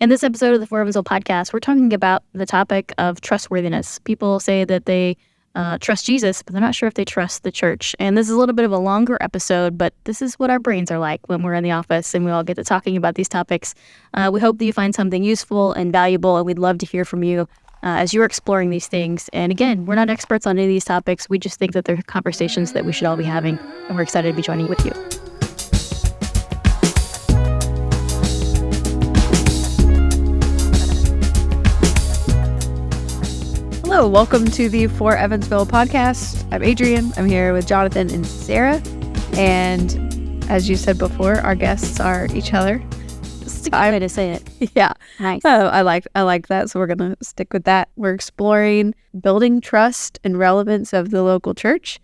In this episode of the For Evansville podcast, we're talking about the topic of trustworthiness. People say that they trust Jesus, but they're not sure if they trust the church. And this is a little bit of a longer episode, but this is what our brains are like when we're in the office and we all get to talking about these topics. We hope that you find something useful and valuable, and we'd love to hear from you as you're exploring these things. And again, we're not experts on any of these topics. We just think that they're conversations that we should all be having, and we're excited to be joining with you. Hello, welcome to the For Evansville podcast. I'm Adrienne. I'm here with Jonathan and Sarah. And as you said before, our guests are each other. It's a good way to say it. Yeah. Nice. Oh, I like that. So we're going to stick with that. We're exploring building trust and relevance of the local church.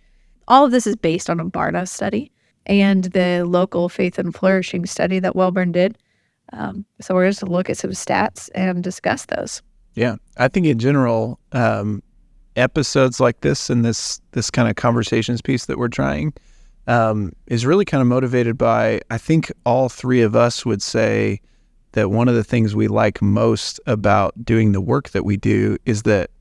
All of this is based on a Barna study and the local faith and flourishing study that Welborn did. So we're just going to look at some stats and discuss those. Yeah, I think in general, episodes like this and this kind of conversations piece that we're trying is really kind of motivated by, I think all three of us would say that one of the things we like most about doing the work that we do is that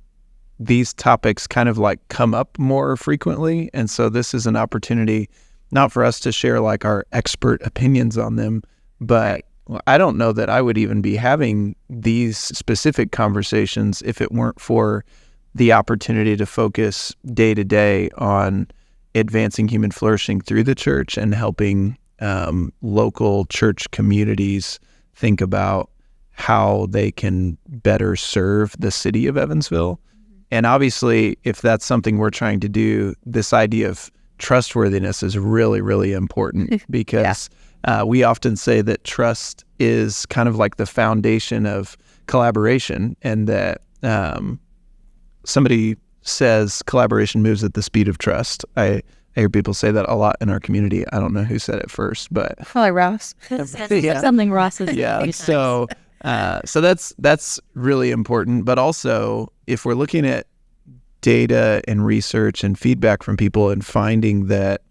these topics kind of like come up more frequently. And so this is an opportunity not for us to share like our expert opinions on them, but well, I don't know that I would even be having these specific conversations if it weren't for the opportunity to focus day to day on advancing human flourishing through the church and helping local church communities think about how they can better serve the city of Evansville. And obviously, if that's something we're trying to do, this idea of trustworthiness is really, really important because we often say that trust is kind of like the foundation of collaboration, and that somebody says collaboration moves at the speed of trust. I hear people say that a lot in our community. I don't know who said it first, but Probably Ross. Something Ross has yeah. So that's really important. But also, if we're looking at data and research and feedback from people and finding that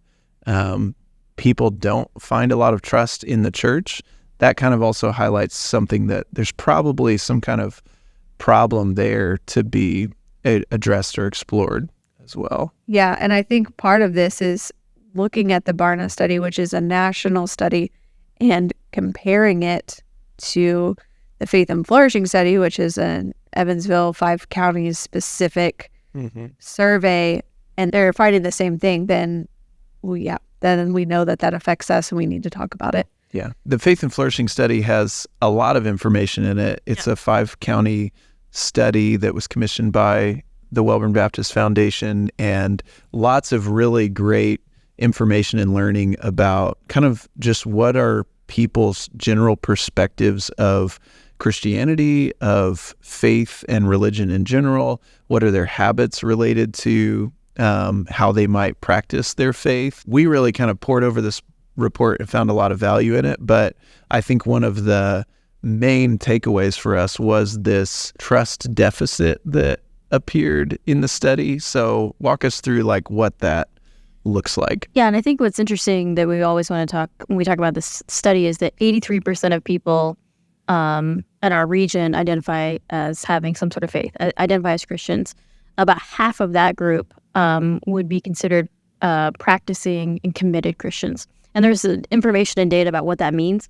people don't find a lot of trust in the church, that kind of also highlights something that there's probably some kind of problem there to be addressed or explored as well. Yeah, and I think part of this is looking at the Barna study, which is a national study, and comparing it to the Faith and Flourishing study, which is an Evansville 5 counties specific survey, and they're finding the same thing, then we know that affects us and we need to talk about it. Yeah. The Faith and Flourishing study has a lot of information in it. It's a 5-county study that was commissioned by the Welborn Baptist Foundation, and lots of really great information and learning about kind of just what are people's general perspectives of Christianity, of faith and religion in general. What are their habits related to how they might practice their faith? We really kind of poured over this report and found a lot of value in it, but I think one of the main takeaways for us was this trust deficit that appeared in the study. So walk us through like what that looks like. Yeah, and I think what's interesting that we always want to talk when we talk about this study is that 83% of people in our region identify as having some sort of faith, identify as Christians. About half of that group would be considered practicing and committed Christians. And there's information and data about what that means.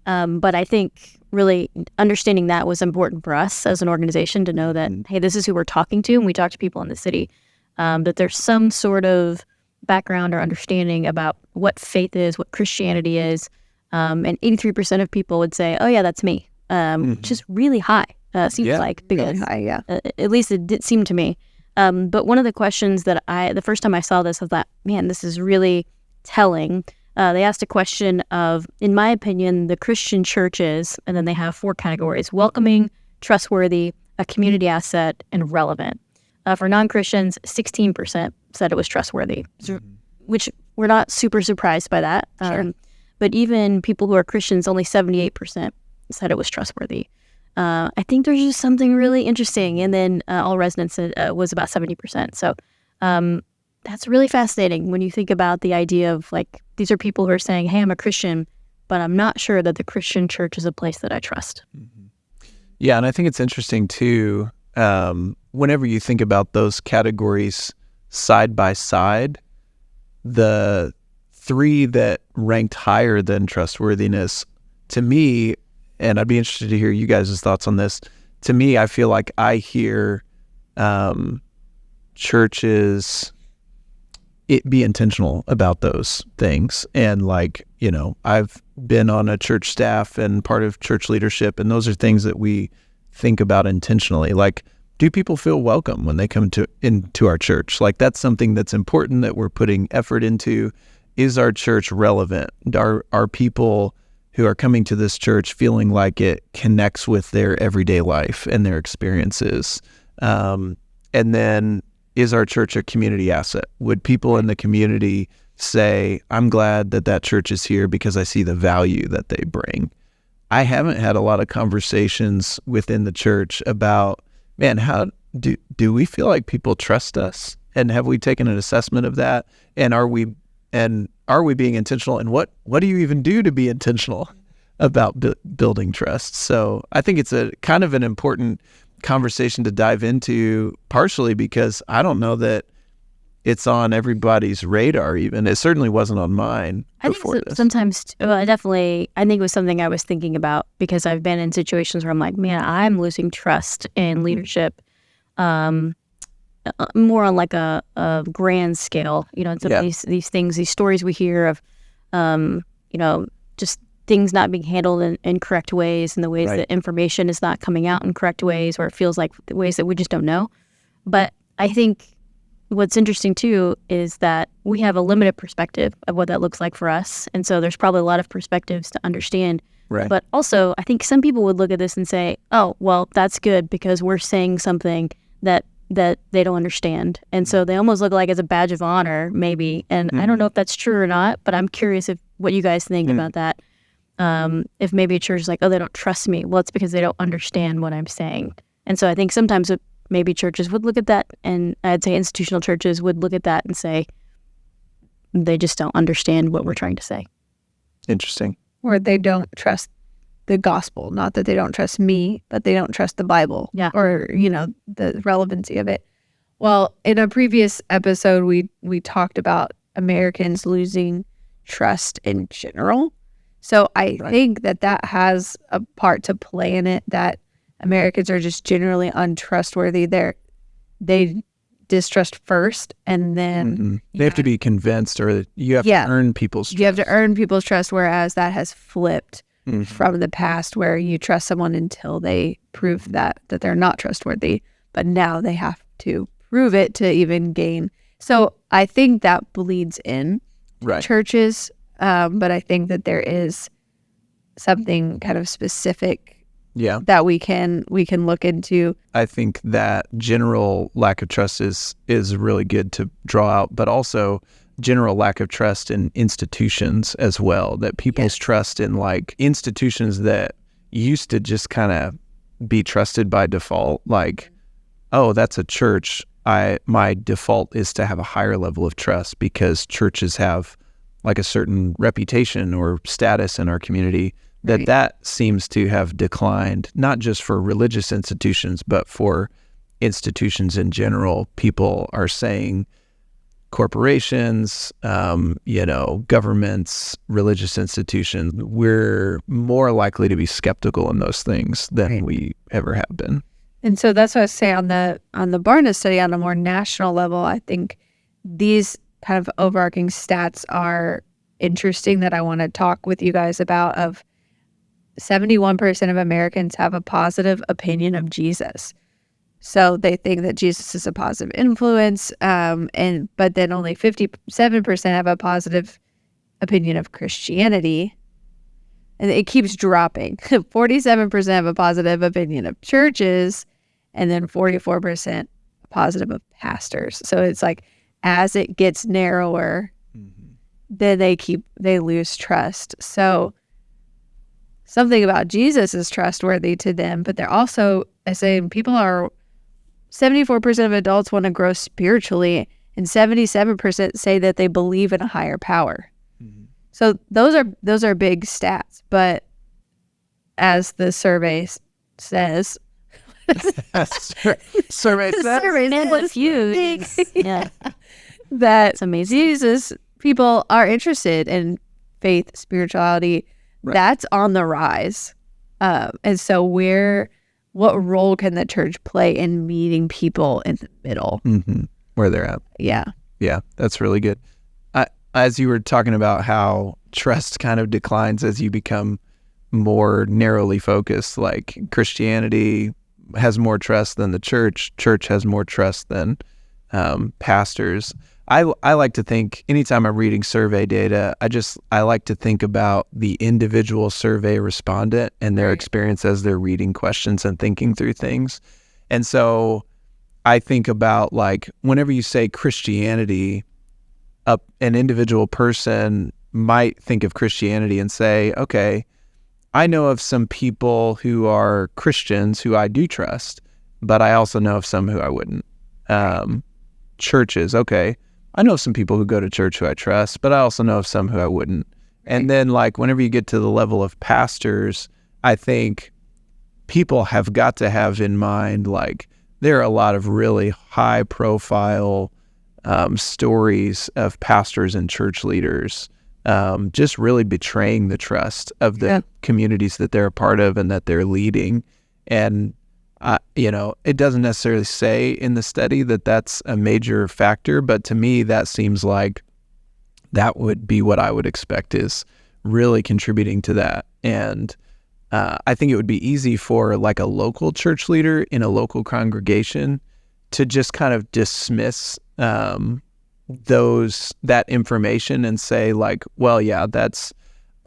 But I think really understanding that was important for us as an organization to know that, hey, this is who we're talking to. And we talk to people in the city, that there's some sort of background or understanding about what faith is, what Christianity is. And 83% of people would say, oh, yeah, that's me, which is really high. Seems like, because really high, yeah. At least it did seem to me. But one of the questions that the first time I saw this, I thought, man, this is really telling. They asked a question of, in my opinion, the Christian church is, and then they have 4 categories: welcoming, trustworthy, a community asset, and relevant. For non-Christians, 16% said it was trustworthy, which we're not super surprised by that. Sure. But even people who are Christians, only 78% said it was trustworthy. I think there's just something really interesting. And then all residents was about 70%. So that's really fascinating when you think about the idea of, like, these are people who are saying, hey, I'm a Christian, but I'm not sure that the Christian church is a place that I trust. Mm-hmm. Yeah, and I think it's interesting too, whenever you think about those categories side by side, the three that ranked higher than trustworthiness, to me, and I'd be interested to hear you guys' thoughts on this, to me, I feel like I hear churches be intentional about those things. And like, I've been on a church staff and part of church leadership, and those are things that we think about intentionally. Like, do people feel welcome when they come into our church? Like, that's something that's important that we're putting effort into. Is our church relevant? Are people who are coming to this church feeling like it connects with their everyday life and their experiences? And then, is our church a community asset? Would people in the community say, I'm glad that church is here because I see the value that they bring? I haven't had a lot of conversations within the church about, man, how do we feel like people trust us? And have we taken an assessment of that? And are we being intentional? And what do you even do to be intentional about building trust? So I think it's a kind of an important conversation to dive into, partially because I don't know that it's on everybody's radar even. It certainly wasn't on mine before this. Sometimes, I think it was something I was thinking about because I've been in situations where I'm like, man, I'm losing trust in leadership, more on like a grand scale, these things, these stories we hear of, just things not being handled in correct ways, and the ways that information is not coming out in correct ways, or it feels like the ways that we just don't know. But I think what's interesting too is that we have a limited perspective of what that looks like for us. And so there's probably a lot of perspectives to understand. Right. But also, I think some people would look at this and say, oh, well, that's good because we're saying something that they don't understand. And so they almost look like it's a badge of honor, maybe. And I don't know if that's true or not, but I'm curious what you guys think about that. If maybe a church is like, oh, they don't trust me. Well, it's because they don't understand what I'm saying. And so I think sometimes maybe churches would look at that, and I'd say institutional churches would look at that and say, they just don't understand what we're trying to say. Interesting. Or they don't trust the gospel. Not that they don't trust me, but they don't trust the Bible. Yeah. Or, the relevancy of it. Well, in a previous episode, we talked about Americans losing trust in general. So I think that has a part to play in it, that Americans are just generally untrustworthy. They distrust first, and then they have to be convinced, or you have to earn people's trust. You have to earn people's trust, whereas that has flipped from the past, where you trust someone until they prove that they're not trustworthy. But now they have to prove it to even gain. So I think that bleeds in churches. But I think that there is something kind of specific that we can look into. I think that general lack of trust is really good to draw out, but also general lack of trust in institutions as well, that people's trust in like institutions that used to just kind of be trusted by default, like, oh, that's a church. My default is to have a higher level of trust because churches have like a certain reputation or status in our community, that seems to have declined, not just for religious institutions, but for institutions in general. People are saying corporations, governments, religious institutions, we're more likely to be skeptical in those things than we ever have been. And so that's what I say on the Barna study on a more national level. I think these kind of overarching stats are interesting that I want to talk with you guys about. Of 71% of Americans have a positive opinion of Jesus. So they think that Jesus is a positive influence, but then only 57% have a positive opinion of Christianity. And it keeps dropping. 47% have a positive opinion of churches, and then 44% positive of pastors. So it's like, as it gets narrower, then they lose trust. So something about Jesus is trustworthy to them, but they're also saying 74% of adults want to grow spiritually, and 77% say that they believe in a higher power. So those are big stats, but as the survey says. Survey says. Man, what's huge? Yeah, That it's amazing. Jesus, people are interested in faith, spirituality. Right. That's on the rise. And so what role can the church play in meeting people in the middle? Where they're at. Yeah. Yeah, that's really good. As you were talking about how trust kind of declines as you become more narrowly focused, like Christianity has more trust than the church has more trust than pastors. I like to think, anytime I'm reading survey data, I like to think about the individual survey respondent and their experience as they're reading questions and thinking through things. And so I think about, like, whenever you say Christianity, an individual person might think of Christianity and say, okay, I know of some people who are Christians who I do trust, but I also know of some who I wouldn't. Churches, okay, I know some people who go to church who I trust, but I also know of some who I wouldn't. And then, like, whenever you get to the level of pastors, I think people have got to have in mind, like, there are a lot of really high profile stories of pastors and church leaders just really betraying the trust of the communities that they're a part of and that they're leading. And, it doesn't necessarily say in the study that that's a major factor, but to me, that seems like that would be what I would expect is really contributing to that. And I think it would be easy for, like, a local church leader in a local congregation to just kind of dismiss that information and say, like, well, yeah,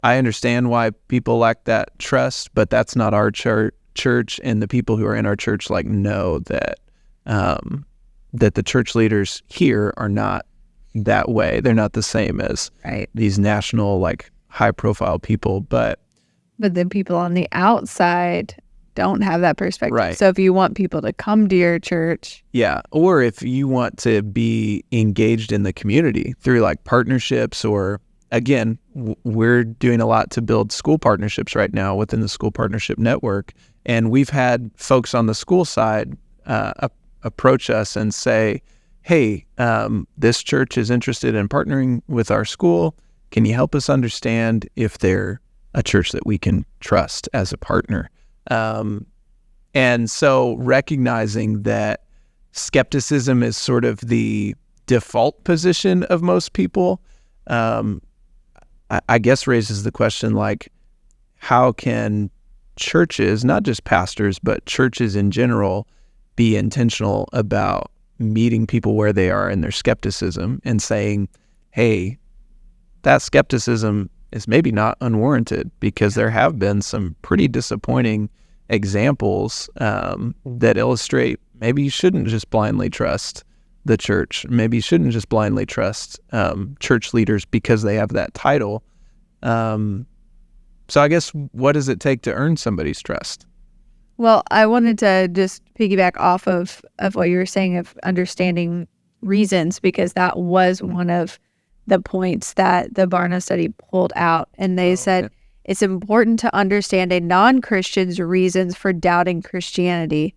I understand why people lack that trust, but that's not our church, and the people who are in our church, like, know that that the church leaders here are not that way. They're not the same as these national, like, high profile people, but then people on the outside don't have that perspective. Right. So if you want people to come to your church. Yeah. Or if you want to be engaged in the community through, like, partnerships, or, again, we're doing a lot to build school partnerships right now within the school partnership network. And we've had folks on the school side approach us and say, hey, this church is interested in partnering with our school. Can you help us understand if they're a church that we can trust as a partner? And so recognizing that skepticism is sort of the default position of most people, I guess raises the question, like, how can churches, not just pastors, but churches in general, be intentional about meeting people where they are in their skepticism and saying, hey, that skepticism is maybe not unwarranted, because there have been some pretty disappointing examples that illustrate maybe you shouldn't just blindly trust the church. Maybe you shouldn't just blindly trust church leaders because they have that title. So I guess, what does it take to earn somebody's trust? Well, I wanted to just piggyback off of what you were saying of understanding reasons, because that was one of the points that the Barna study pulled out. And they said it's important to understand a non-Christian's reasons for doubting Christianity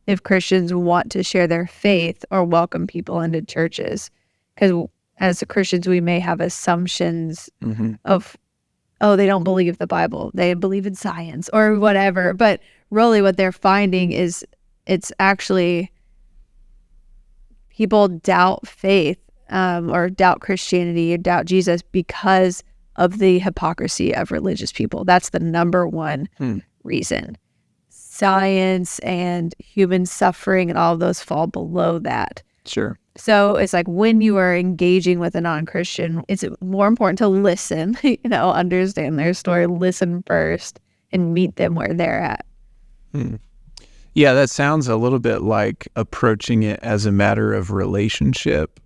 if Christians want to share their faith or welcome people into churches. Because as Christians, we may have assumptions of, oh, they don't believe the Bible, they believe in science or whatever. But really what they're finding is it's actually people doubt faith or doubt Christianity or doubt Jesus because of the hypocrisy of religious people. That's the number one reason. Science and human suffering and all of those fall below that. Sure. So it's like, when you are engaging with a non-Christian, it's more important to listen, understand their story, listen first, and meet them where they're at. Yeah, that sounds a little bit like approaching it as a matter of relationship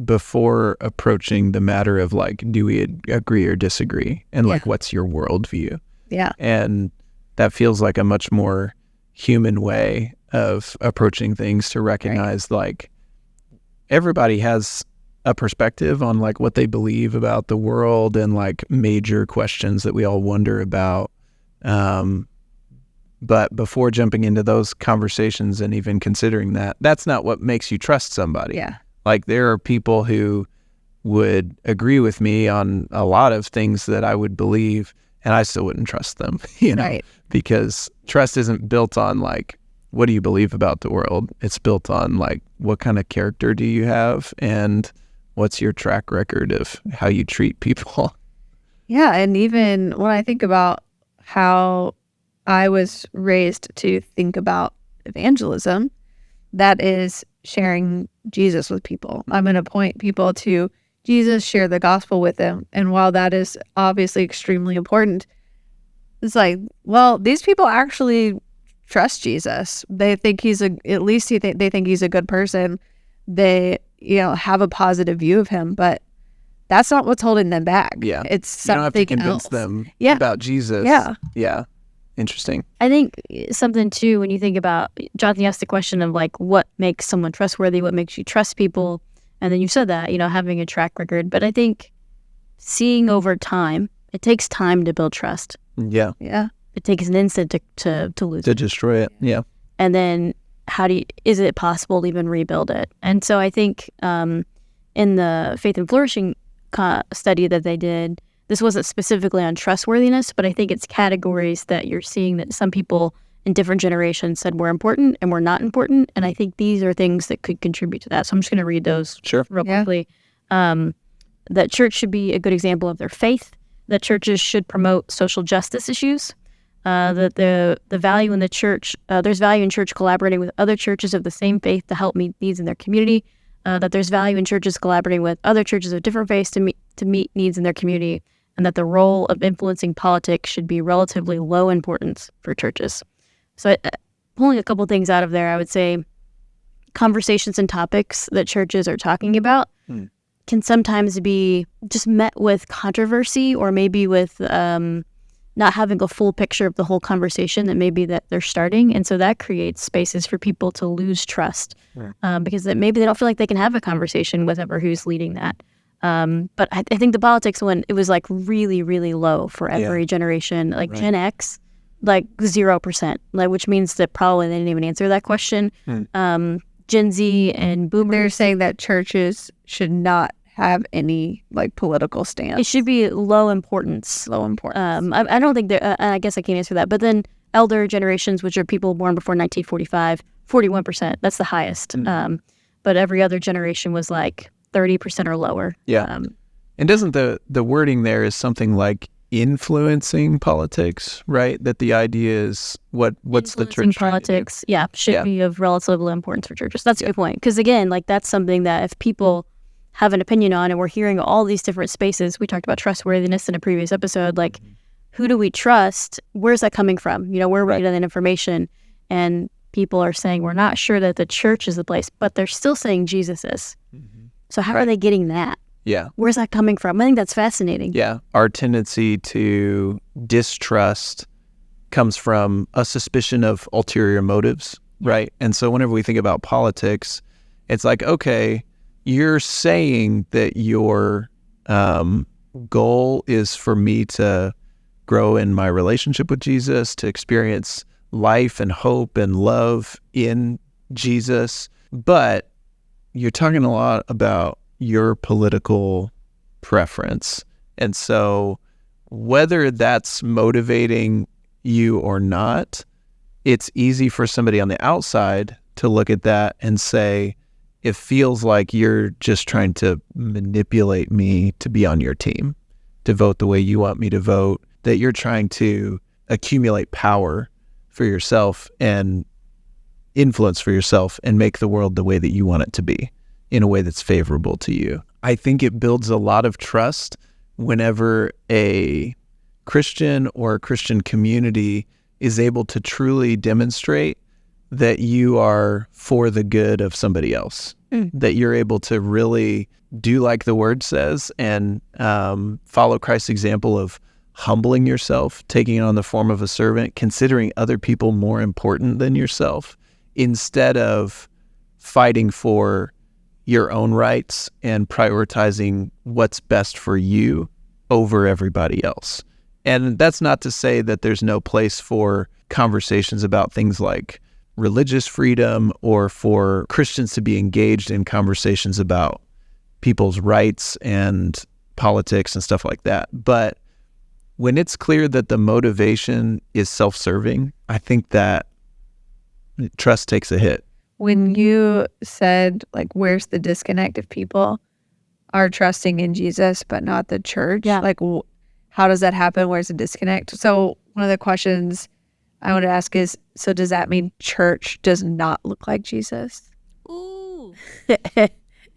before approaching the matter of, like, do we agree or disagree? And, like, what's your worldview? Yeah. And that feels like a much more human way of approaching things, to recognize, like, everybody has a perspective on, like, what they believe about the world and, like, major questions that we all wonder about. But before jumping into those conversations and even considering that, that's not what makes you trust somebody. Yeah. Like there are people who would agree with me on a lot of things that I would believe, and I still wouldn't trust them, Right. because trust isn't built on like, what do you believe about the world? It's built on like, what kind of character do you have, and what's your track record of how you treat people? Yeah. And even when I think about how I was raised to think about evangelism, that is sharing Jesus with people. I'm going to point people to Jesus, share the gospel with them. And while that is obviously extremely important, it's like, well, these people actually trust Jesus. They think they think he's a good person. They, have a positive view of him, but that's not what's holding them back. Yeah. It's You something don't have to convince else. them Yeah. about Jesus. Yeah. Yeah. Interesting. I think something too, when you think about, Jonathan asked the question of like, what makes someone trustworthy? What makes you trust people? And then you said that, having a track record. But I think seeing over time, it takes time to build trust. Yeah. Yeah. It takes an instant to lose To it. destroy it. Yeah. And then is it possible to even rebuild it? And so I think in the Faith and Flourishing study that they did, this wasn't specifically on trustworthiness, but I think it's categories that you're seeing that some people in different generations said were important and were not important. And I think these are things that could contribute to that. So I'm just going to read those real quickly. That church should be a good example of their faith, that churches should promote social justice issues, that the value in the church, there's value in church collaborating with other churches of the same faith to help meet needs in their community, that there's value in churches collaborating with other churches of different faiths to meet needs in their community, and that the role of influencing politics should be relatively low importance for churches. So pulling a couple things out of there, I would say conversations and topics that churches are talking about can sometimes be just met with controversy, or maybe with not having a full picture of the whole conversation that they're starting. And so that creates spaces for people to lose trust because maybe they don't feel like they can have a conversation with whoever who's leading that. But I think the politics one, it was like really, really low for every generation, like Right. Gen X, like 0%, like, which means that probably they didn't even answer that question. Gen Z and They're boomers, saying that churches should not have any like political stance. it should be low importance. Low importance. I don't think I guess I can't answer that. But then elder generations, which are people born before 1945, 41%, that's the highest. But every other generation was like 30% or lower. Yeah. And doesn't the wording there is something like influencing politics, right? That the idea is what's the Influencing church trying to do? politics, should be of relative importance for churches. That's a good point. Because again, like that's something that if people have an opinion on, and we're hearing all these different spaces, we talked about trustworthiness in a previous episode, like who do we trust? Where's that coming from? Where are we getting that information? And people are saying, we're not sure that the church is the place, but they're still saying Jesus is. So how are they getting that? Yeah. Where's that coming from? I think that's fascinating. Yeah. Our tendency to distrust comes from a suspicion of ulterior motives, right? And so whenever we think about politics, it's like, okay, you're saying that your goal is for me to grow in my relationship with Jesus, to experience life and hope and love in Jesus, but you're talking a lot about your political preference. And so whether that's motivating you or not, it's easy for somebody on the outside to look at that and say, it feels like you're just trying to manipulate me to be on your team, to vote the way you want me to vote, that you're trying to accumulate power for yourself and influence for yourself and make the world the way that you want it to be, in a way that's favorable to you. I think it builds a lot of trust whenever a Christian or a Christian community is able to truly demonstrate that you are for the good of somebody else, that you're able to really do like the word says and follow Christ's example of humbling yourself, taking on the form of a servant, considering other people more important than yourself, instead of fighting for your own rights and prioritizing what's best for you over everybody else. And that's not to say that there's no place for conversations about things like religious freedom or for Christians to be engaged in conversations about people's rights and politics and stuff like that. But when it's clear that the motivation is self-serving, I think that trust takes a hit. When you said, like, where's the disconnect if people are trusting in Jesus but not the church? Yeah. Like, how does that happen? Where's the disconnect? So one of the questions I want to ask is, so does that mean church does not look like Jesus? Ooh.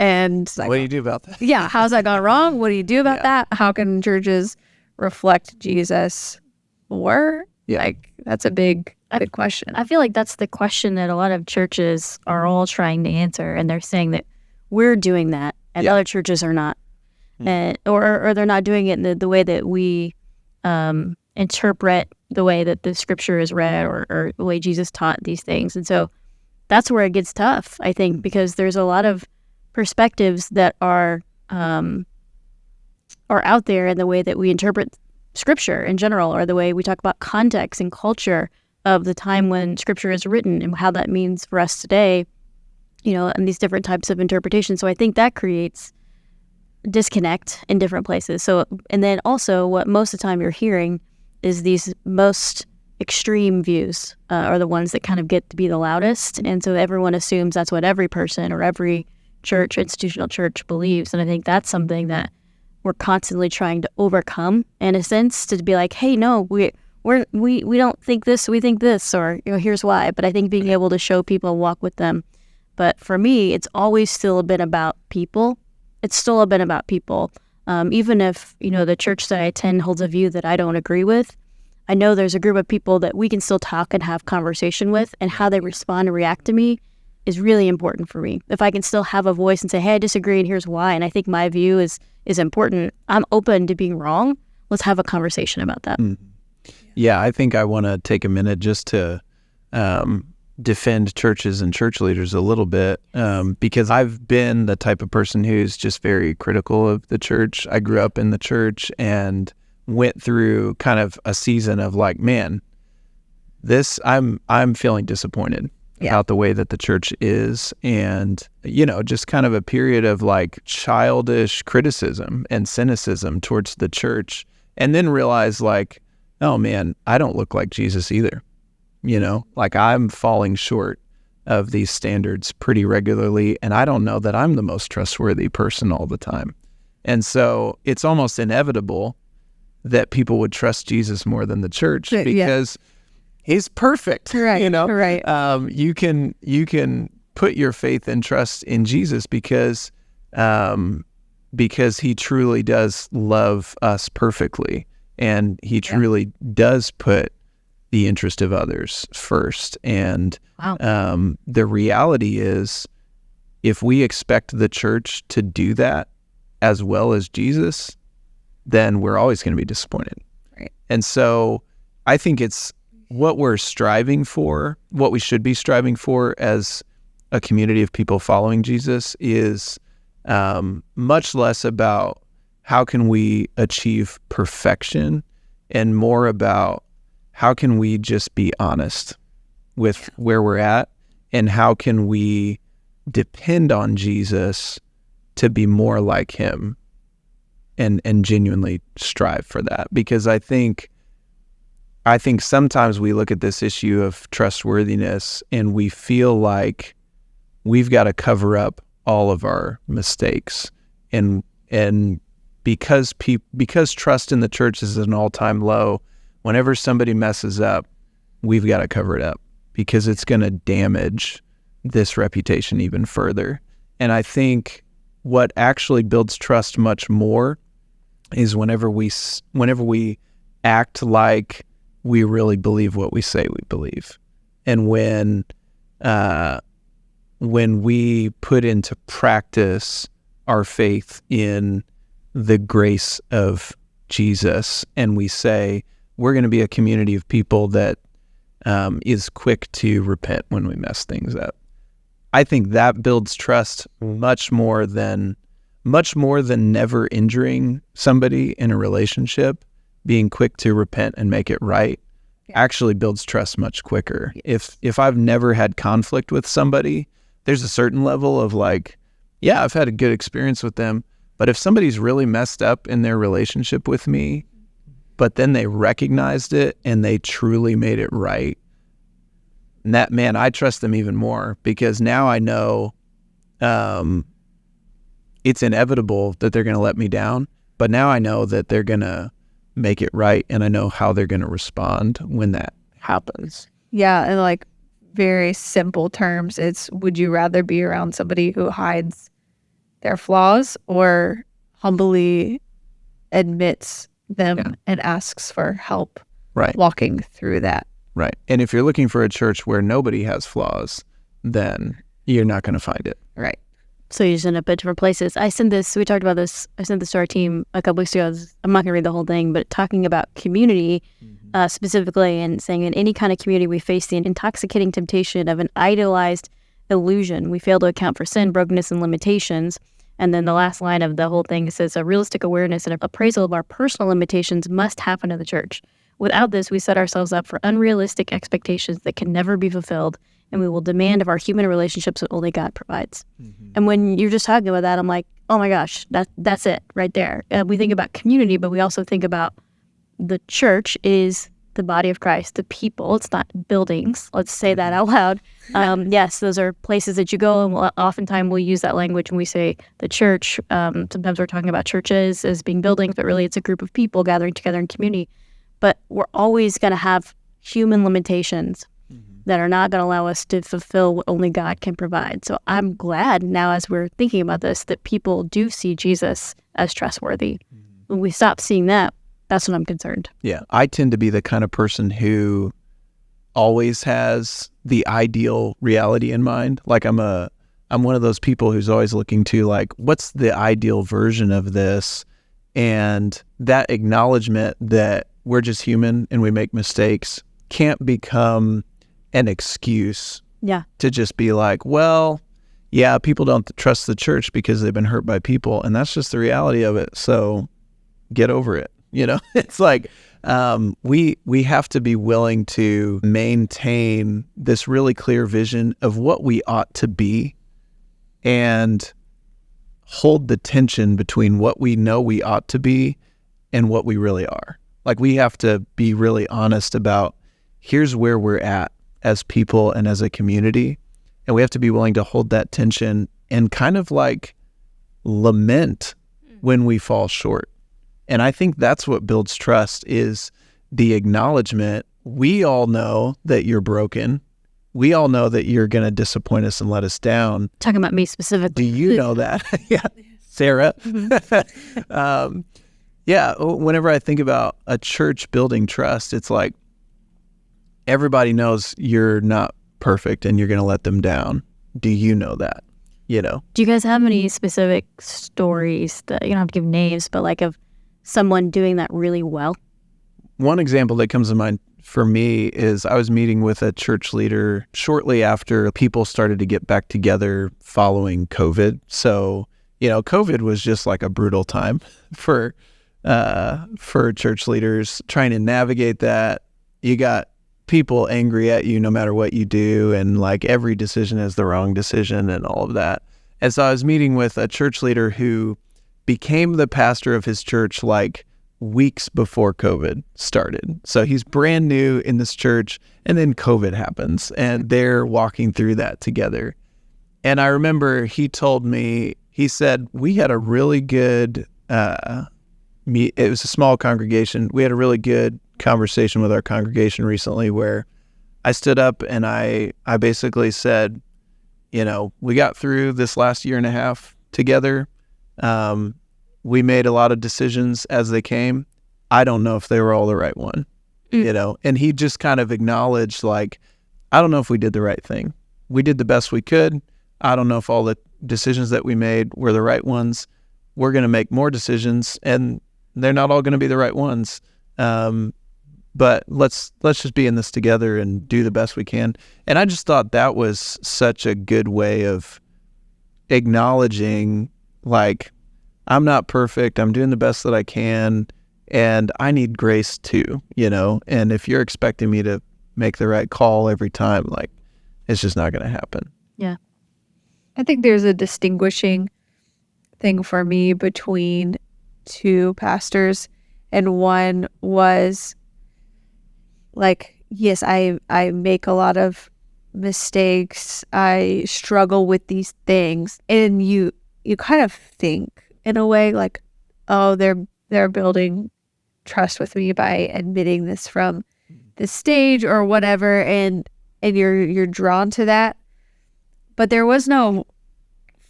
And What do you do about that? yeah, how's that gone wrong? What do you do about that? How can churches reflect Jesus more? Yeah. Like, that's a big question. I feel like that's the question that a lot of churches are all trying to answer, and they're saying that we're doing that, and other churches are not, or they're not doing it in the way that we interpret the way that the scripture is read, or the way Jesus taught these things. And so that's where it gets tough, I think, because there's a lot of perspectives that are out there in the way that we interpret scripture in general, or the way we talk about context and culture of the time when scripture is written and how that means for us today, and these different types of interpretations. So I think that creates disconnect in different places. So, and then also what most of the time you're hearing is these most extreme views are the ones that kind of get to be the loudest. And so everyone assumes that's what every person or every church, institutional church believes. And I think that's something that we're constantly trying to overcome, in a sense, to be like, hey, no, we don't think this, we think this, or here's why. But I think being able to show people, walk with them. But for me, it's always still been about people. It's still been about people. Even if the church that I attend holds a view that I don't agree with, I know there's a group of people that we can still talk and have conversation with, and how they respond and react to me is really important for me. If I can still have a voice and say, hey, I disagree and here's why, and I think my view is important, I'm open to being wrong. Let's have a conversation about that. Yeah, I think I want to take a minute just to defend churches and church leaders a little bit, because I've been the type of person who's just very critical of the church. I grew up in the church and went through kind of a season of like, man, I'm feeling disappointed about the way that the church is, and just kind of a period of like childish criticism and cynicism towards the church, and then realize like, oh man, I don't look like Jesus either. Like I'm falling short of these standards pretty regularly, and I don't know that I'm the most trustworthy person all the time. And so it's almost inevitable that people would trust Jesus more than the church, because he's perfect. Right. Right. You can put your faith and trust in Jesus because he truly does love us perfectly, and he truly does put the interest of others first. And the reality is, if we expect the church to do that as well as Jesus, then we're always going to be disappointed. Right. And so I think it's what we're striving for, what we should be striving for as a community of people following Jesus is much less about how can we achieve perfection and more about how can we just be honest with where we're at, and how can we depend on Jesus to be more like him and genuinely strive for that. Because I think sometimes we look at this issue of trustworthiness and we feel like we've got to cover up all of our mistakes, and because trust in the church is at an all-time low, whenever somebody messes up, we've got to cover it up because it's going to damage this reputation even further. And I think what actually builds trust much more is whenever we act like we really believe what we say we believe, and when we put into practice our faith in the grace of Jesus, and we say we're going to be a community of people that is quick to repent when we mess things up. I think that builds trust much more than never injuring somebody in a relationship, being quick to repent and make it right actually builds trust much quicker. If I've never had conflict with somebody, there's a certain level of like, yeah, I've had a good experience with them. But if somebody's really messed up in their relationship with me, but then they recognized it and they truly made it right, and that, man, I trust them even more, because now I know it's inevitable that they're going to let me down. But now I know that they're going to make it right, and I know how they're going to respond when that happens. Yeah, in like very simple terms, it's, would you rather be around somebody who hides their flaws or humbly admits them and asks for help walking through that? Right. And if you're looking for a church where nobody has flaws, then you're not going to find it. Right. So you just end up at different places. We talked about this, I sent this to our team a couple weeks ago. I'm not going to read the whole thing, but talking about community specifically, and saying in any kind of community we face the intoxicating temptation of an idealized illusion. We fail to account for sin, brokenness, and limitations. And then the last line of the whole thing says, a realistic awareness and appraisal of our personal limitations must happen in the church. Without this, we set ourselves up for unrealistic expectations that can never be fulfilled, and we will demand of our human relationships what only God provides. And when you're just talking about that, I'm like, oh my gosh, that's it right there. We think about community, but we also think about the church is the body of Christ, the people. It's not buildings. Let's say that out loud. Yes, those are places that you go, and oftentimes we'll use that language when we say the church. Sometimes we're talking about churches as being buildings, but really it's a group of people gathering together in community. But we're always going to have human limitations that are not going to allow us to fulfill what only God can provide. So I'm glad now, as we're thinking about this, that people do see Jesus as trustworthy. When we stop seeing that, that's when I'm concerned. Yeah. I tend to be the kind of person who always has the ideal reality in mind. Like I'm one of those people who's always looking to, like, what's the ideal version of this? And that acknowledgement that we're just human and we make mistakes can't become an excuse to just be like, well, yeah, people don't trust the church because they've been hurt by people, and that's just the reality of it. So get over it. You know, it's like we have to be willing to maintain this really clear vision of what we ought to be, and hold the tension between what we know we ought to be and what we really are. Like, we have to be really honest about, here's where we're at as people and as a community. And we have to be willing to hold that tension and kind of like lament when we fall short. And I think that's what builds trust, is the acknowledgement. We all know that you're broken. We all know that you're going to disappoint us and let us down. Talking about me specifically. Do you know that? Yeah. Sarah. Yeah. Whenever I think about a church building trust, it's like everybody knows you're not perfect and you're going to let them down. Do you know that? You know? Do you guys have any specific stories that, you don't have to give names, but like of someone doing that really well? One example that comes to mind for me is I was meeting with a church leader shortly after people started to get back together following COVID. So, you know, COVID was just like a brutal time for church leaders trying to navigate that. You got people angry at you no matter what you do, and like every decision is the wrong decision and all of that. And so I was meeting with a church leader who became the pastor of his church like weeks before COVID started. So he's brand new in this church, and then COVID happens, and they're walking through that together. And I remember he told me, he said, we had a really good, it was a small congregation. We had a really good conversation with our congregation recently where I stood up and I basically said, you know, we got through this last year and a half together. We made a lot of decisions as they came. I don't know if they were all the right one, you know, and he just kind of acknowledged, like, I don't know if we did the right thing. We did the best we could. I don't know if all the decisions that we made were the right ones. We're going to make more decisions, and they're not all going to be the right ones. But let's just be in this together and do the best we can. And I just thought that was such a good way of acknowledging, like, I'm not perfect. I'm doing the best that I can. and I need grace too, and if you're expecting me to make the right call every time, like, it's just not going to happen. Yeah. I think there's a distinguishing thing for me between two pastors, and one was like, yes, I make a lot of mistakes, I struggle with these things, and you kind of think in a way like, oh, they're building trust with me by admitting this from the stage or whatever, and you're drawn to that. But there was no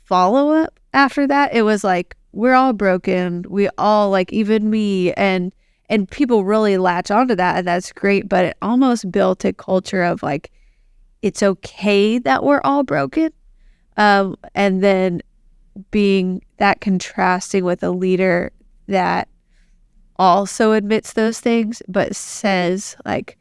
follow-up after that. It was like, we're all broken, we all, like, even me, and people really latch onto that, and that's great. But it almost built a culture of like, it's okay that we're all broken, and then being that contrasting with a leader that also admits those things but says, like,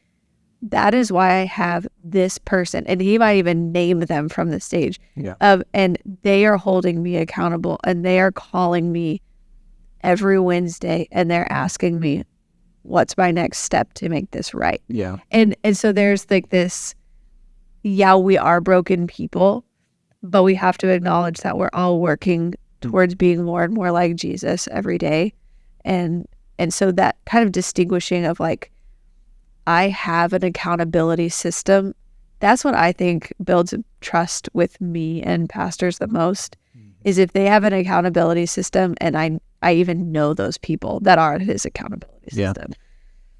that is why I have this person, and he might even name them from the stage, and they are holding me accountable, and they are calling me every Wednesday, and they're asking me, what's my next step to make this right? Yeah. And so there's like this, we are broken people, but we have to acknowledge that we're all working towards being more and more like Jesus every day. And so that kind of distinguishing of like, I have an accountability system, that's what I think builds trust with me and pastors the most, is if they have an accountability system, and I even know those people that are his accountability system.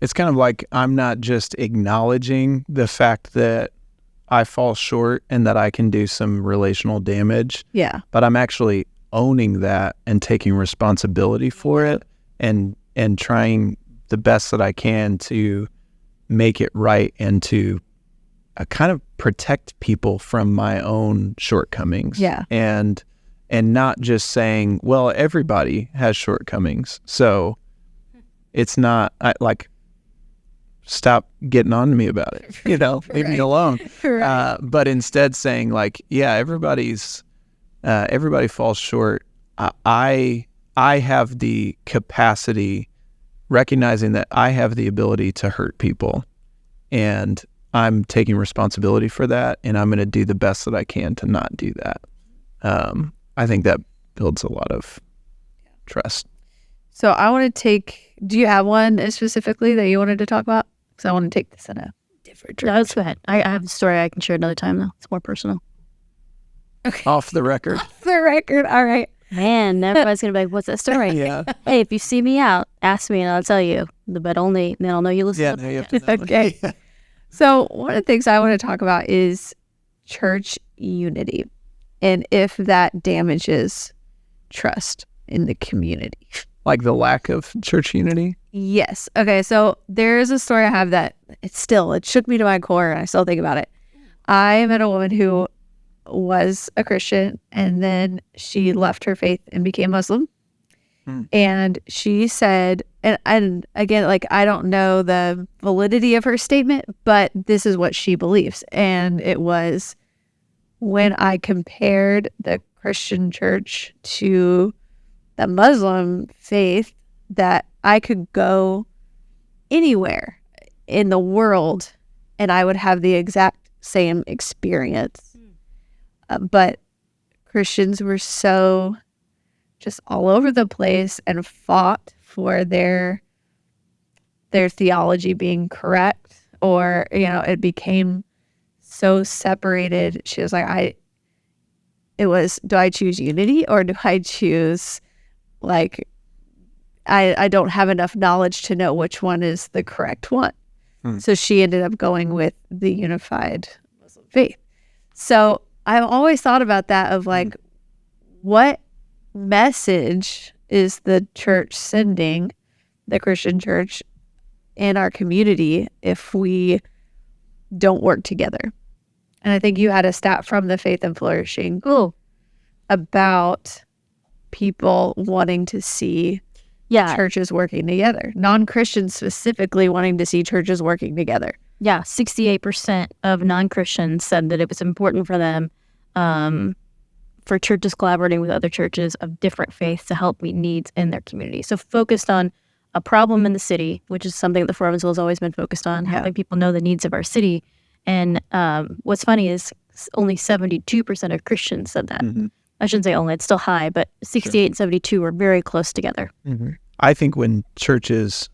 It's kind of like, I'm not just acknowledging the fact that I fall short and that I can do some relational damage, but I'm actually owning that and taking responsibility for it, and trying the best that I can to make it right, and to kind of protect people from my own shortcomings. And not just saying, well, everybody has shortcomings, so it's not like, stop getting on to me about it, leave me alone. But instead saying like, everybody falls short. I have the capacity, recognizing that I have the ability to hurt people, and I'm taking responsibility for that, and I'm going to do the best that I can to not do that. I think that builds a lot of trust. So I want to do you have one specifically that you wanted to talk about? Because I want to take this in a different direction. No, let's go ahead. I have a story I can share another time, though. It's more personal. Okay. Off the record. Off the record. All right. Man, everybody's going to be like, what's that story? Yeah. Hey, if you see me out, ask me and I'll tell you. But only, then I'll know you listen. Yeah, no, you have to know. Okay. So one of the things I want to talk about is church unity, and if that damages trust in the community. Like the lack of church unity? Yes. Okay, so there is a story I have that it shook me to my core, and I still think about it. I met a woman who was a Christian, and then she left her faith and became Muslim. And she said, and again, like, I don't know the validity of her statement, but this is what she believes. And it was, when I compared the Christian church to the Muslim faith, that I could go anywhere in the world and I would have the exact same experience. But Christians were so just all over the place and fought for their theology being correct, or, it became so separated. She was like, do I choose unity, or do I choose, like, I don't have enough knowledge to know which one is the correct one. So she ended up going with the unified Muslim faith. So I've always thought about that, of like, what message is the church sending, the Christian church, in our community if we don't work together? And I think you had a stat from the Faith and Flourishing about people wanting to see churches working together, non-Christians specifically wanting to see churches working together. 68% of non-Christians said that it was important for them for churches collaborating with other churches of different faiths to help meet needs in their community. So focused on a problem in the city, which is something that the Four Evansville has always been focused on, having people know the needs of our city. And what's funny is only 72% of Christians said that. I shouldn't say only, it's still high, but 68 and 72 are very close together. I think when churches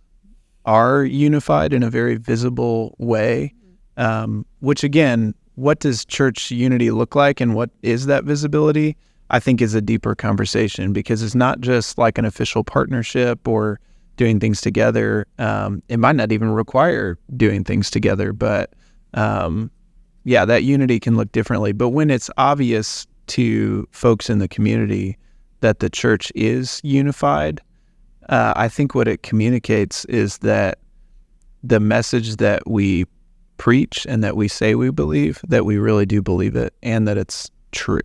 are unified in a very visible way, which again, what does church unity look like and what is that visibility, I think is a deeper conversation, because it's not just like an official partnership or doing things together. It might not even require doing things together, but that unity can look differently. But when it's obvious to folks in the community that the church is unified, I think what it communicates is that the message that we preach and that we say we believe, that we really do believe it, and that it's true.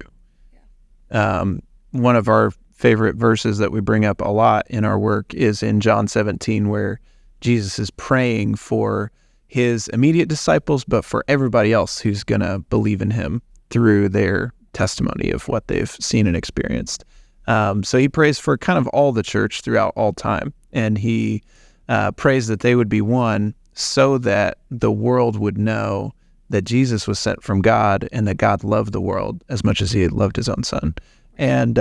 One of our favorite verses that we bring up a lot in our work is in John 17, where Jesus is praying for his immediate disciples, but for everybody else who's going to believe in him through their testimony of what they've seen and experienced. So he prays for kind of all the church throughout all time. And he prays that they would be one so that the world would know that Jesus was sent from God and that God loved the world as much as he had loved his own son. And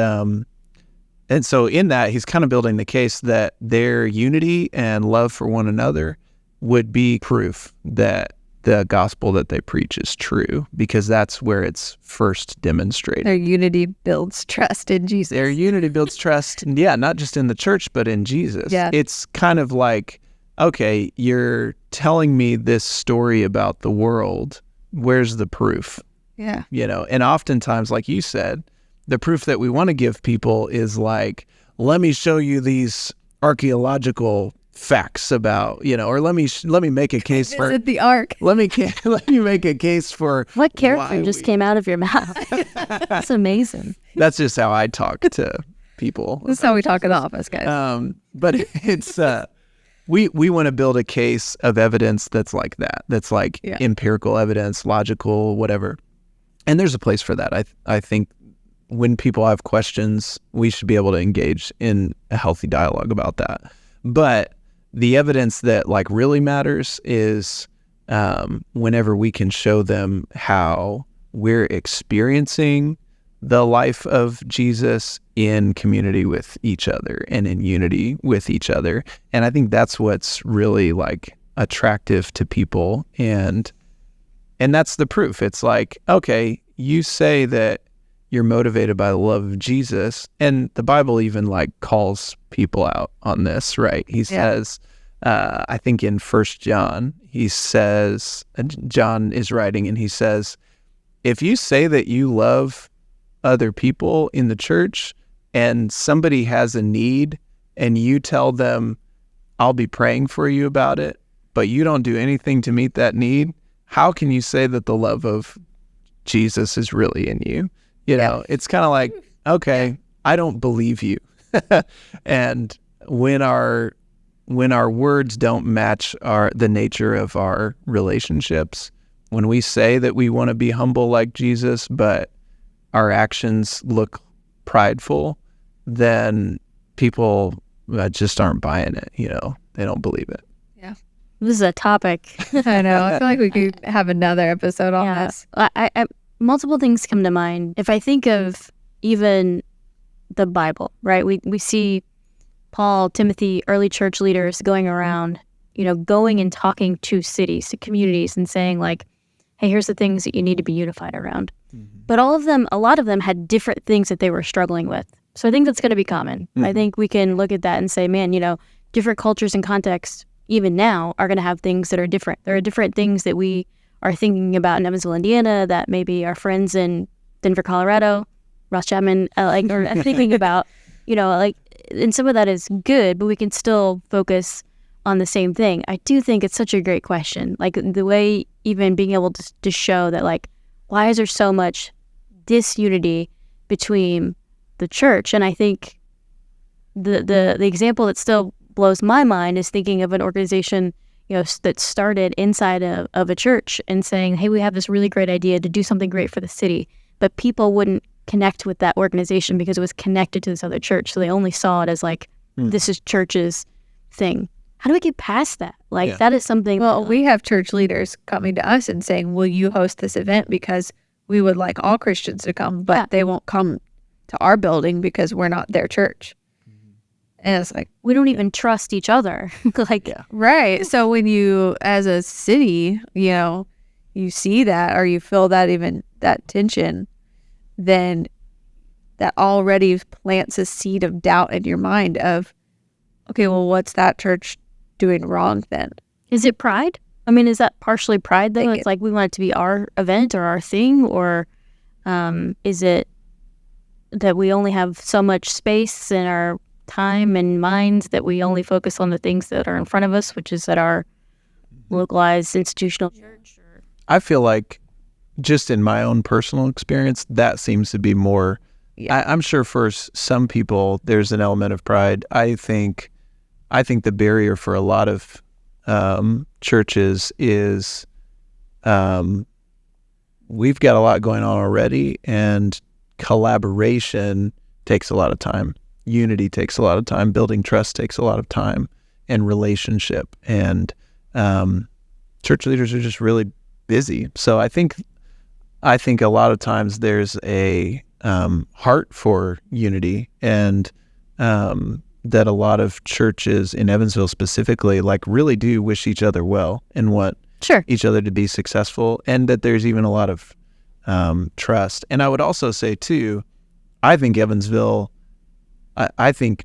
so in that, he's kind of building the case that their unity and love for one another would be proof that the gospel that they preach is true, because that's where it's first demonstrated. Their unity builds trust in Jesus. Their unity builds trust, not just in the church, but in Jesus. Yeah. It's kind of like, okay, you're telling me this story about the world. Where's the proof? Yeah. And oftentimes, like you said, the proof that we want to give people is like, let me show you these archaeological facts about, or let me make a case for Visit the Ark. Let me make a case for What character just came out of your mouth? That's amazing. That's just how I talk to people. This is how we talk in the office, guys. But it's we want to build a case of evidence that's like that. That's like empirical evidence, logical, whatever. And there's a place for that. I think when people have questions, we should be able to engage in a healthy dialogue about that. But the evidence that like really matters is whenever we can show them how we're experiencing the life of Jesus in community with each other and in unity with each other. And I think that's what's really like attractive to people. And that's the proof. It's like, okay, you say that you're motivated by the love of Jesus, and the Bible even like calls people out on this, right? He says, I think in 1 John, he says, John is writing and he says, if you say that you love other people in the church and somebody has a need and you tell them, I'll be praying for you about it, but you don't do anything to meet that need, how can you say that the love of Jesus is really in you? It's kind of like, okay, I don't believe you. And when our words don't match the nature of our relationships, when we say that we want to be humble like Jesus, but our actions look prideful, then people just aren't buying it. They don't believe it. Yeah. This is a topic. I know. I feel like we could have another episode on this. I multiple things come to mind. If I think of even the Bible, right? We see Paul, Timothy, early church leaders going around, going and talking to cities, to communities, and saying like, hey, here's the things that you need to be unified around. But a lot of them had different things that they were struggling with. So I think that's going to be common. I think we can look at that and say, man, different cultures and contexts, even now, are going to have things that are different. There are different things that we are thinking about in Evansville, Indiana, that maybe our friends in Denver, Colorado, Ross Chapman, are thinking about, and some of that is good, but we can still focus on the same thing. I do think it's such a great question. Like the way even being able to show that, like, why is there so much disunity between the church? And I think the example that still blows my mind is thinking of an organization that started inside of a church and saying, hey, we have this really great idea to do something great for the city, but people wouldn't connect with that organization because it was connected to this other church. So they only saw it as like, this is church's thing. How do we get past that? Like, Yeah. that is something. Well, we have church leaders coming to us and saying, will you host this event? Because we would like all Christians to come, but Yeah. they won't come to our building because we're not their church. And it's like, we don't even trust each other. Like, right. So when you, as a city, you see that, or you feel that, even that tension, then that already plants a seed of doubt in your mind of, okay, well, what's that church doing wrong then? is it pride? I mean, is that partially pride though? Think It's like we want it to be our event or our thing, or is it that we only have so much space in our time and minds that we only focus on the things that are in front of us, which is at our localized institutional church? I feel like, just in my own personal experience, that seems to be more. Yeah. I'm sure for some people there's an element of pride. I think the barrier for a lot of churches is we've got a lot going on already, and collaboration takes a lot of time. Unity takes a lot of time. Building trust takes a lot of time, and relationship. And church leaders are just really busy. So I think a lot of times there's a heart for unity, and that a lot of churches in Evansville specifically really do wish each other well and want Sure. each other to be successful, and that there's even a lot of trust. And I would also say too, I think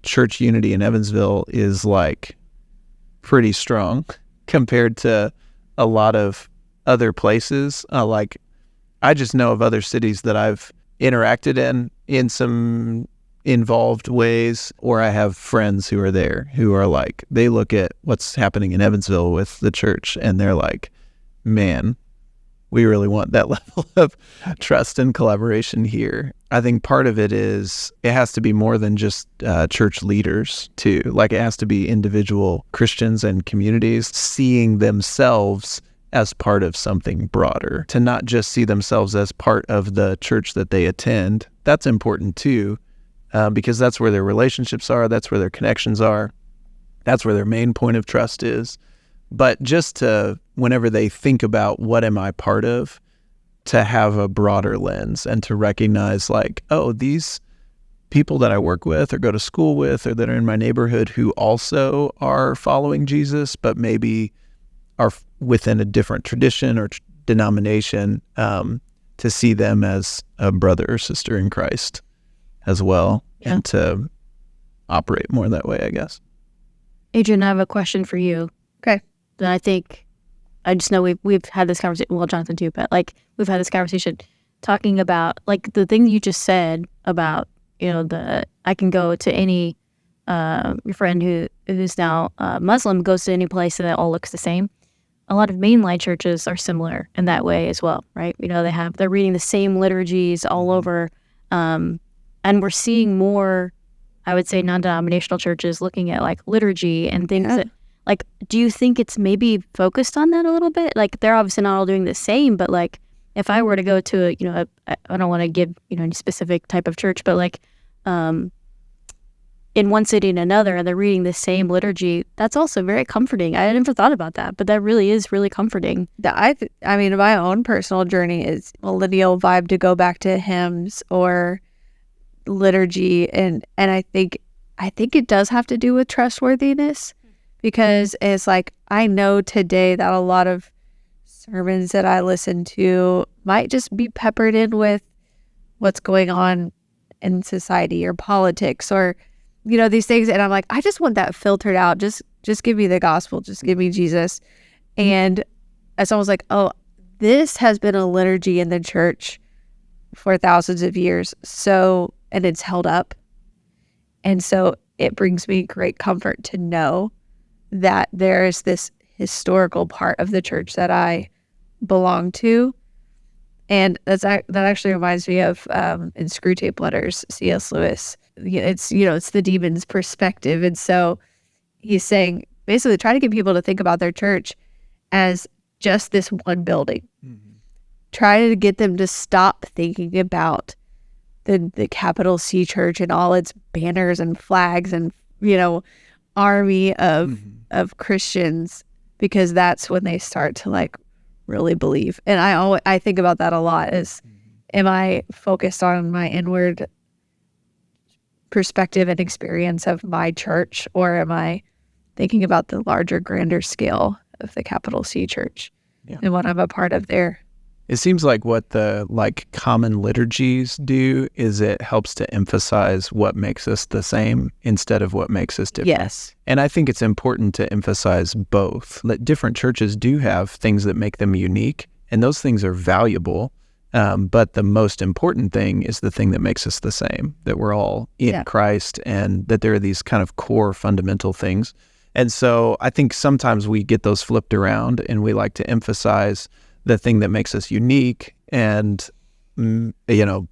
church unity in Evansville is pretty strong compared to a lot of other places. I just know of other cities that I've interacted in some involved ways, or I have friends who are there who are they look at what's happening in Evansville with the church and they're like, man, we really want that level of trust and collaboration here. I think part of it is it has to be more than just church leaders too. It has to be individual Christians and communities seeing themselves as part of something broader, to not just see themselves as part of the church that they attend. That's important too, because that's where their relationships are, that's where their connections are, that's where their main point of trust is. But just to, whenever they think about what am I part of, to have a broader lens and to recognize oh, these people that I work with or go to school with or that are in my neighborhood who also are following Jesus, but maybe are within a different tradition or denomination, to see them as a brother or sister in Christ as well, Yeah. and to operate more that way, I guess. Adrian, I have a question for you. Okay. That I just know we've had this conversation. Well, Jonathan too, but we've had this conversation talking about the thing you just said about I can go to any your friend who's now Muslim goes to any place and it all looks the same. A lot of mainline churches are similar in that way as well, right? They're reading the same liturgies all over, and we're seeing more, I would say, non-denominational churches looking at liturgy and things that. Do you think it's maybe focused on that a little bit? They're obviously not all doing the same, but if I were to go to I don't want to give any specific type of church, but in one city and another, and they're reading the same liturgy, that's also very comforting. I never thought about that, but that really is really comforting. I mean, my own personal journey is millennial vibe to go back to hymns or liturgy, and I think it does have to do with trustworthiness, because it's I know today that a lot of sermons that I listen to might just be peppered in with what's going on in society or politics or these things, and I'm I just want that filtered out. Just give me the gospel, just give me Jesus. And it's almost oh, this has been a liturgy in the church for thousands of years, and it's held up, and so it brings me great comfort to know that there is this historical part of the church that I belong to. And that actually reminds me of in Screw Tape Letters, C.S. Lewis. It's the demon's perspective, and so he's saying basically try to get people to think about their church as just this one building. Mm-hmm. Try to get them to stop thinking about the capital C church and all its banners and flags and army of Christians, because that's when they start to like really believe. And I think about that a lot is, am I focused on my inward perspective and experience of my church, or am I thinking about the larger, grander scale of the capital C church and what I'm a part of there? It seems like what the common liturgies do is it helps to emphasize what makes us the same instead of what makes us different. Yes. And I think it's important to emphasize both. That different churches do have things that make them unique, and those things are valuable. But the most important thing is the thing that makes us the same, that we're all in Christ, and that there are these kind of core fundamental things. And so I think sometimes we get those flipped around, and we like to emphasize the thing that makes us unique and,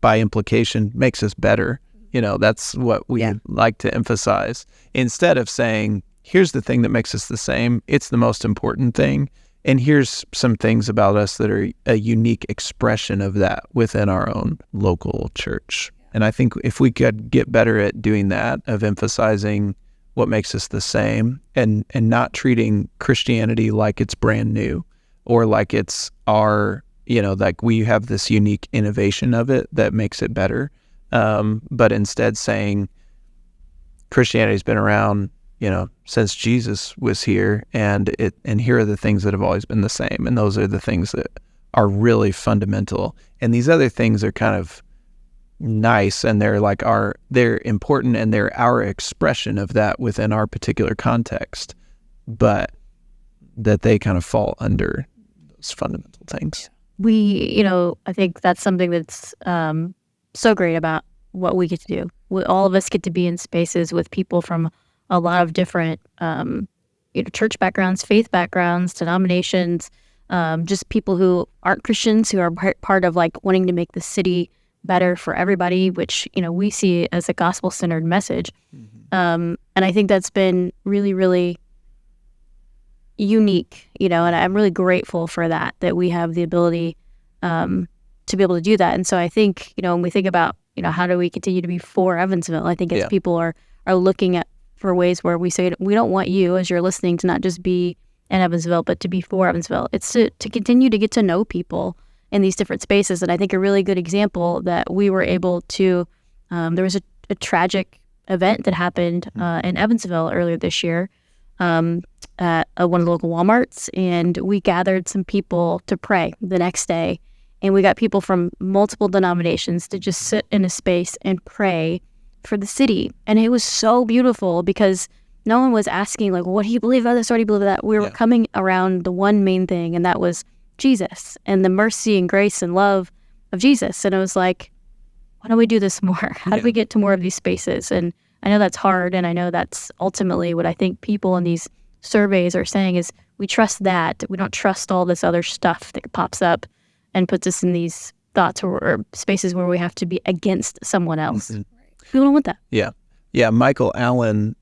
by implication, makes us better. That's what we like to emphasize. Instead of saying, here's the thing that makes us the same, it's the most important thing, and here's some things about us that are a unique expression of that within our own local church. And I think if we could get better at doing that, of emphasizing what makes us the same and not treating Christianity like it's brand new, or like it's our, like we have this unique innovation of it that makes it better. But instead saying Christianity's been around, since Jesus was here, and here are the things that have always been the same. And those are the things that are really fundamental. And these other things are kind of nice, and they're important, and they're our expression of that within our particular context, but that they kind of fall under those fundamental things. I think that's something that's so great about what we get to do. All of us get to be in spaces with people from a lot of different church backgrounds, faith backgrounds, denominations, just people who aren't Christians, who are part of wanting to make the city better for everybody, which we see as a gospel-centered message. And I think that's been really, really unique, and I'm really grateful for that we have the ability to be able to do that. And so I think, when we think about, how do we continue to be for Evansville, I think as people are looking at for ways where we say, we don't want you, as you're listening, to not just be in Evansville, but to be for Evansville. It's to continue to get to know people in these different spaces. And I think a really good example that we were able to, there was a tragic event that happened in Evansville earlier this year at one of the local Walmarts, and we gathered some people to pray the next day. And we got people from multiple denominations to just sit in a space and pray for the city. And it was so beautiful because no one was asking, what do you believe about this? Or do you believe that? We were coming around the one main thing, and that was Jesus and the mercy and grace and love of Jesus. And it was like, why don't we do this more? How do we get to more of these spaces? And I know that's hard, and I know that's ultimately what I think people in these surveys are saying is we trust that. We don't trust all this other stuff that pops up and puts us in these thoughts or spaces where we have to be against someone else. Mm-hmm. We don't want that. Yeah. Michael Allen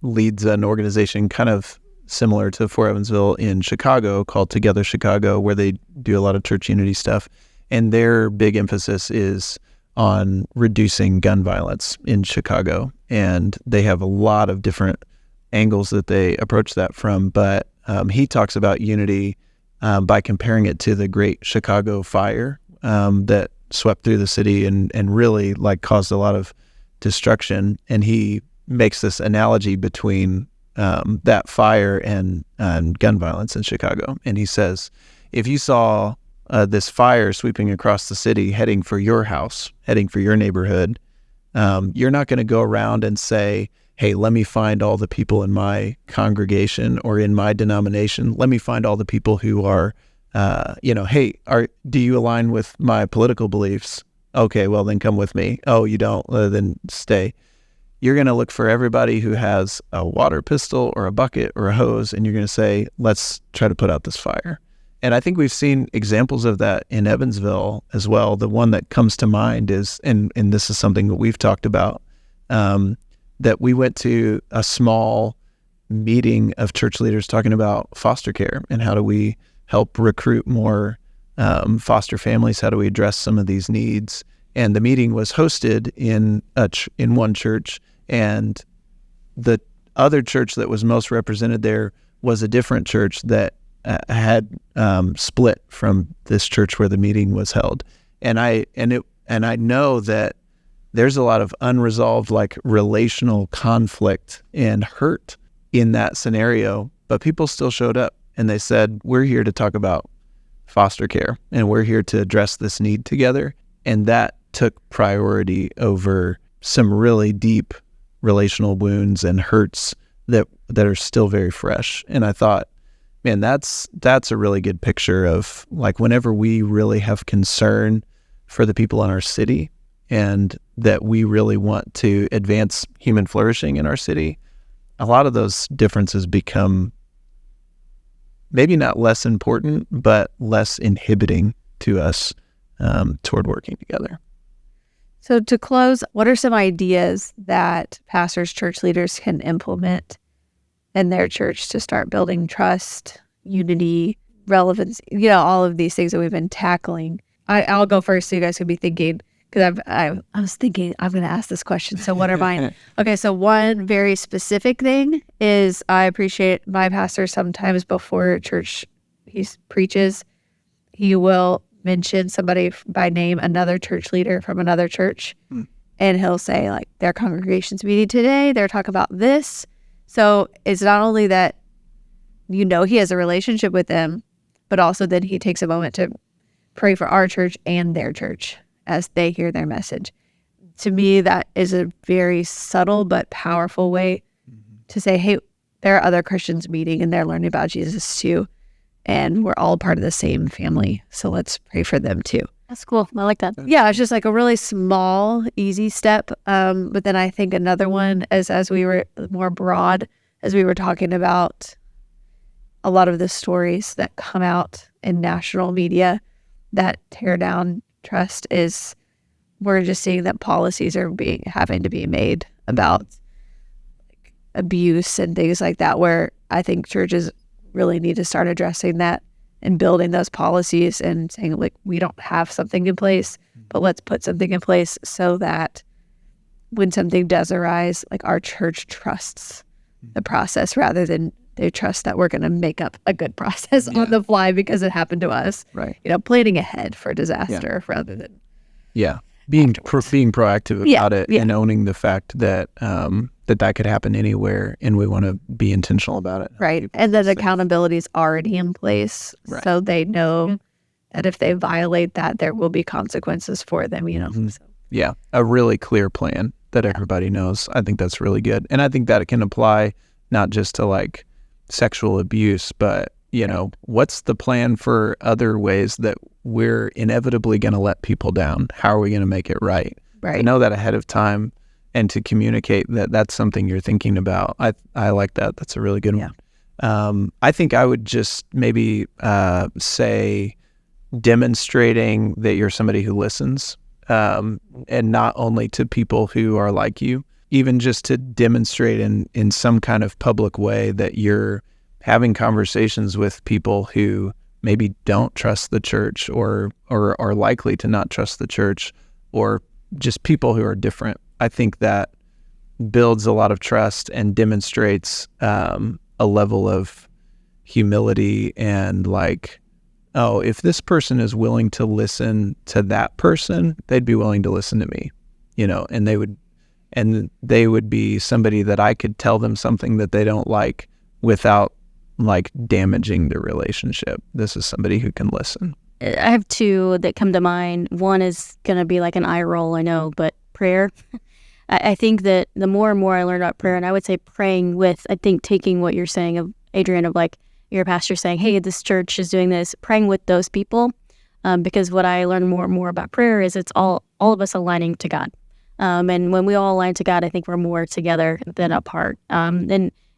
leads an organization kind of similar to For Evansville in Chicago called Together Chicago, where they do a lot of church unity stuff. And their big emphasis is on reducing gun violence in Chicago. And they have a lot of different angles that they approach that from. But he talks about unity by comparing it to the Great Chicago Fire that swept through the city and really caused a lot of destruction. And he makes this analogy between that fire and gun violence in Chicago. And he says, if you saw this fire sweeping across the city, heading for your house, heading for your neighborhood, you're not going to go around and say, hey, let me find all the people in my congregation or in my denomination. Let me find all the people who are, hey, do you align with my political beliefs? Okay, well, then come with me. Oh, you don't? Then stay. You're going to look for everybody who has a water pistol or a bucket or a hose, and you're going to say, let's try to put out this fire. And I think we've seen examples of that in Evansville as well. The one that comes to mind is, and this is something that we've talked about, that we went to a small meeting of church leaders talking about foster care and how do we help recruit more foster families, how do we address some of these needs. And the meeting was hosted in one church, and the other church that was most represented there was a different church that had split from this church where the meeting was held. And I know that there's a lot of unresolved like relational conflict and hurt in that scenario, but people still showed up and they said, we're here to talk about foster care and we're here to address this need together. And that took priority over some really deep relational wounds and hurts that are still very fresh. And I thought, man, that's a really good picture of like whenever we really have concern for the people in our city and that we really want to advance human flourishing in our city, a lot of those differences become maybe not less important, but less inhibiting to us toward working together. So to close, what are some ideas that pastors, church leaders can implement in their church to start building trust, unity, relevance, all of these things that we've been tackling? I'll go first so you guys could be thinking, because I was thinking I'm going to ask this question. So what are mine? Okay, so one very specific thing is I appreciate my pastor sometimes before church he preaches, he will mention somebody by name, another church leader from another church, and he'll say like their congregation's meeting today, they're talking about this. So it's not only that he has a relationship with them, but also that he takes a moment to pray for our church and their church as they hear their message. To me, that is a very subtle but powerful way to say, hey, there are other Christians meeting and they're learning about Jesus too. And we're all part of the same family. So let's pray for them too. That's cool. I like that. Yeah, it's just like a really small, easy step. But then I think another one is as we were more broad, as we were talking about a lot of the stories that come out in national media that tear down trust, is we're just seeing that policies are having to be made about like, abuse and things like that, where I think churches really need to start addressing that and building those policies and saying like, we don't have something in place, but let's put something in place so that when something does arise, like our church trusts the process rather than they trust that we're going to make up a good process on the fly because it happened to us. Right. Planning ahead for disaster rather than being proactive about it and owning the fact that that could happen anywhere, and we want to be intentional about it. Right. And that accountability is already in place, so they know that if they violate that, there will be consequences for them, So. Yeah, a really clear plan that everybody knows. I think that's really good. And I think that it can apply not just to like sexual abuse, but, what's the plan for other ways that we're inevitably going to let people down? How are we going to make it right? Right. To know that ahead of time and to communicate that that's something you're thinking about. I like that. That's a really good one. I think I would just maybe say demonstrating that you're somebody who listens, and not only to people who are like you, even just to demonstrate in some kind of public way that you're having conversations with people who maybe don't trust the church or are likely to not trust the church, or just people who are different. I think that builds a lot of trust and demonstrates a level of humility and like, oh, if this person is willing to listen to that person, they'd be willing to listen to me, and they would be somebody that I could tell them something that they don't like without like damaging the relationship. This is somebody who can listen. I have two that come to mind. One is going to be like an eye roll, I know, but prayer. I think that the more and more I learn about prayer, and I would say praying with, I think taking what you're saying of Adrian, of like your pastor saying, hey, this church is doing this, praying with those people. Because what I learn more and more about prayer is it's all of us aligning to God. And when we all align to God, I think we're more together than apart.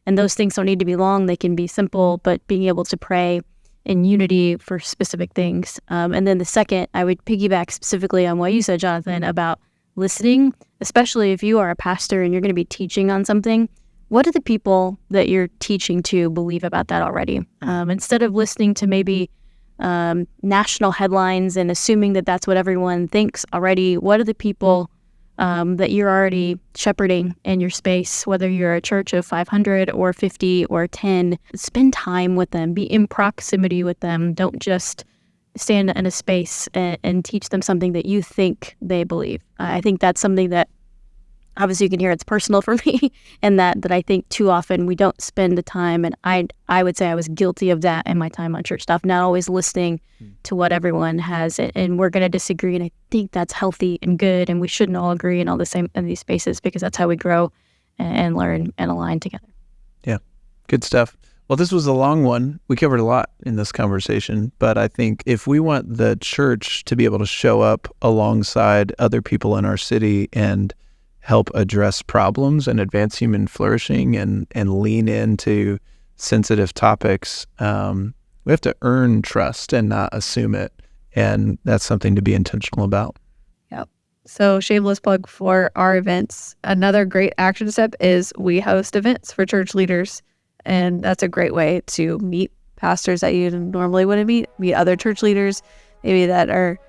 And those things don't need to be long. They can be simple, but being able to pray in unity for specific things. And then the second, I would piggyback specifically on what you said, Jonathan, about listening, especially if you are a pastor and you're going to be teaching on something. What do the people that you're teaching to believe about that already? Instead of listening to maybe national headlines and assuming that that's what everyone thinks already, what do the people that you're already shepherding in your space, whether you're a church of 500 or 50 or 10. Spend time with them. Be in proximity with them. Don't just stand in a space and teach them something that you think they believe. I think that's something that obviously you can hear it's personal for me, and that I think too often we don't spend the time, and I would say I was guilty of that in my time on church stuff, not always listening to what everyone has, and we're going to disagree, and I think that's healthy and good, and we shouldn't all agree in all the same in these spaces, because that's how we grow and learn and align together. Yeah, good stuff. Well, this was a long one. We covered a lot in this conversation, but I think if we want the church to be able to show up alongside other people in our city and help address problems and advance human flourishing and lean into sensitive topics, we have to earn trust and not assume it. And that's something to be intentional about. Yep. So shameless plug for our events. Another great action step is we host events for church leaders. And that's a great way to meet pastors that you normally wouldn't meet other church leaders, maybe that are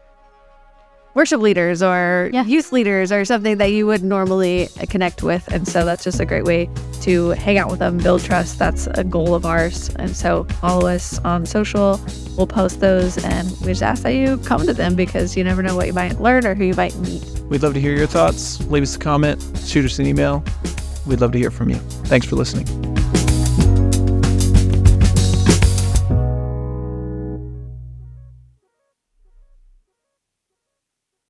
worship leaders or youth leaders or something that you would normally connect with. And so that's just a great way to hang out with them, build trust. That's a goal of ours. And so follow us on social. We'll post those, and we just ask that you come to them, because you never know what you might learn or who you might meet. We'd love to hear your thoughts. Leave us a comment, shoot us an email. We'd love to hear from you. Thanks for listening.